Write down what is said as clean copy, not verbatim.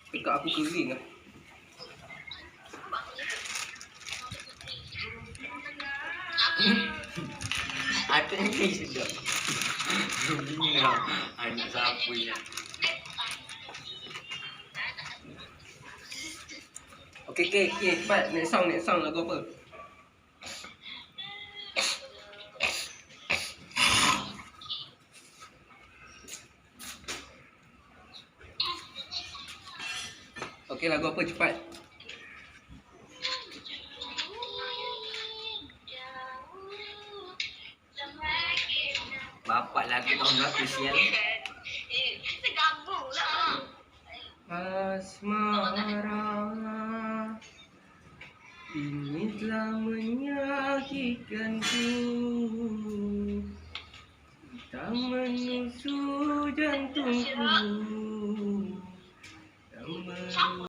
Tekak aku kering lah. Ada ni sedap. Ini lah anak siapa ya. Okey, cepat. Next song lagu apa? Okey, lagu apa cepat? Bapak lagu tahun berapa sial? Asmara ini telah menyakitkanku, tak menusuk jantungku.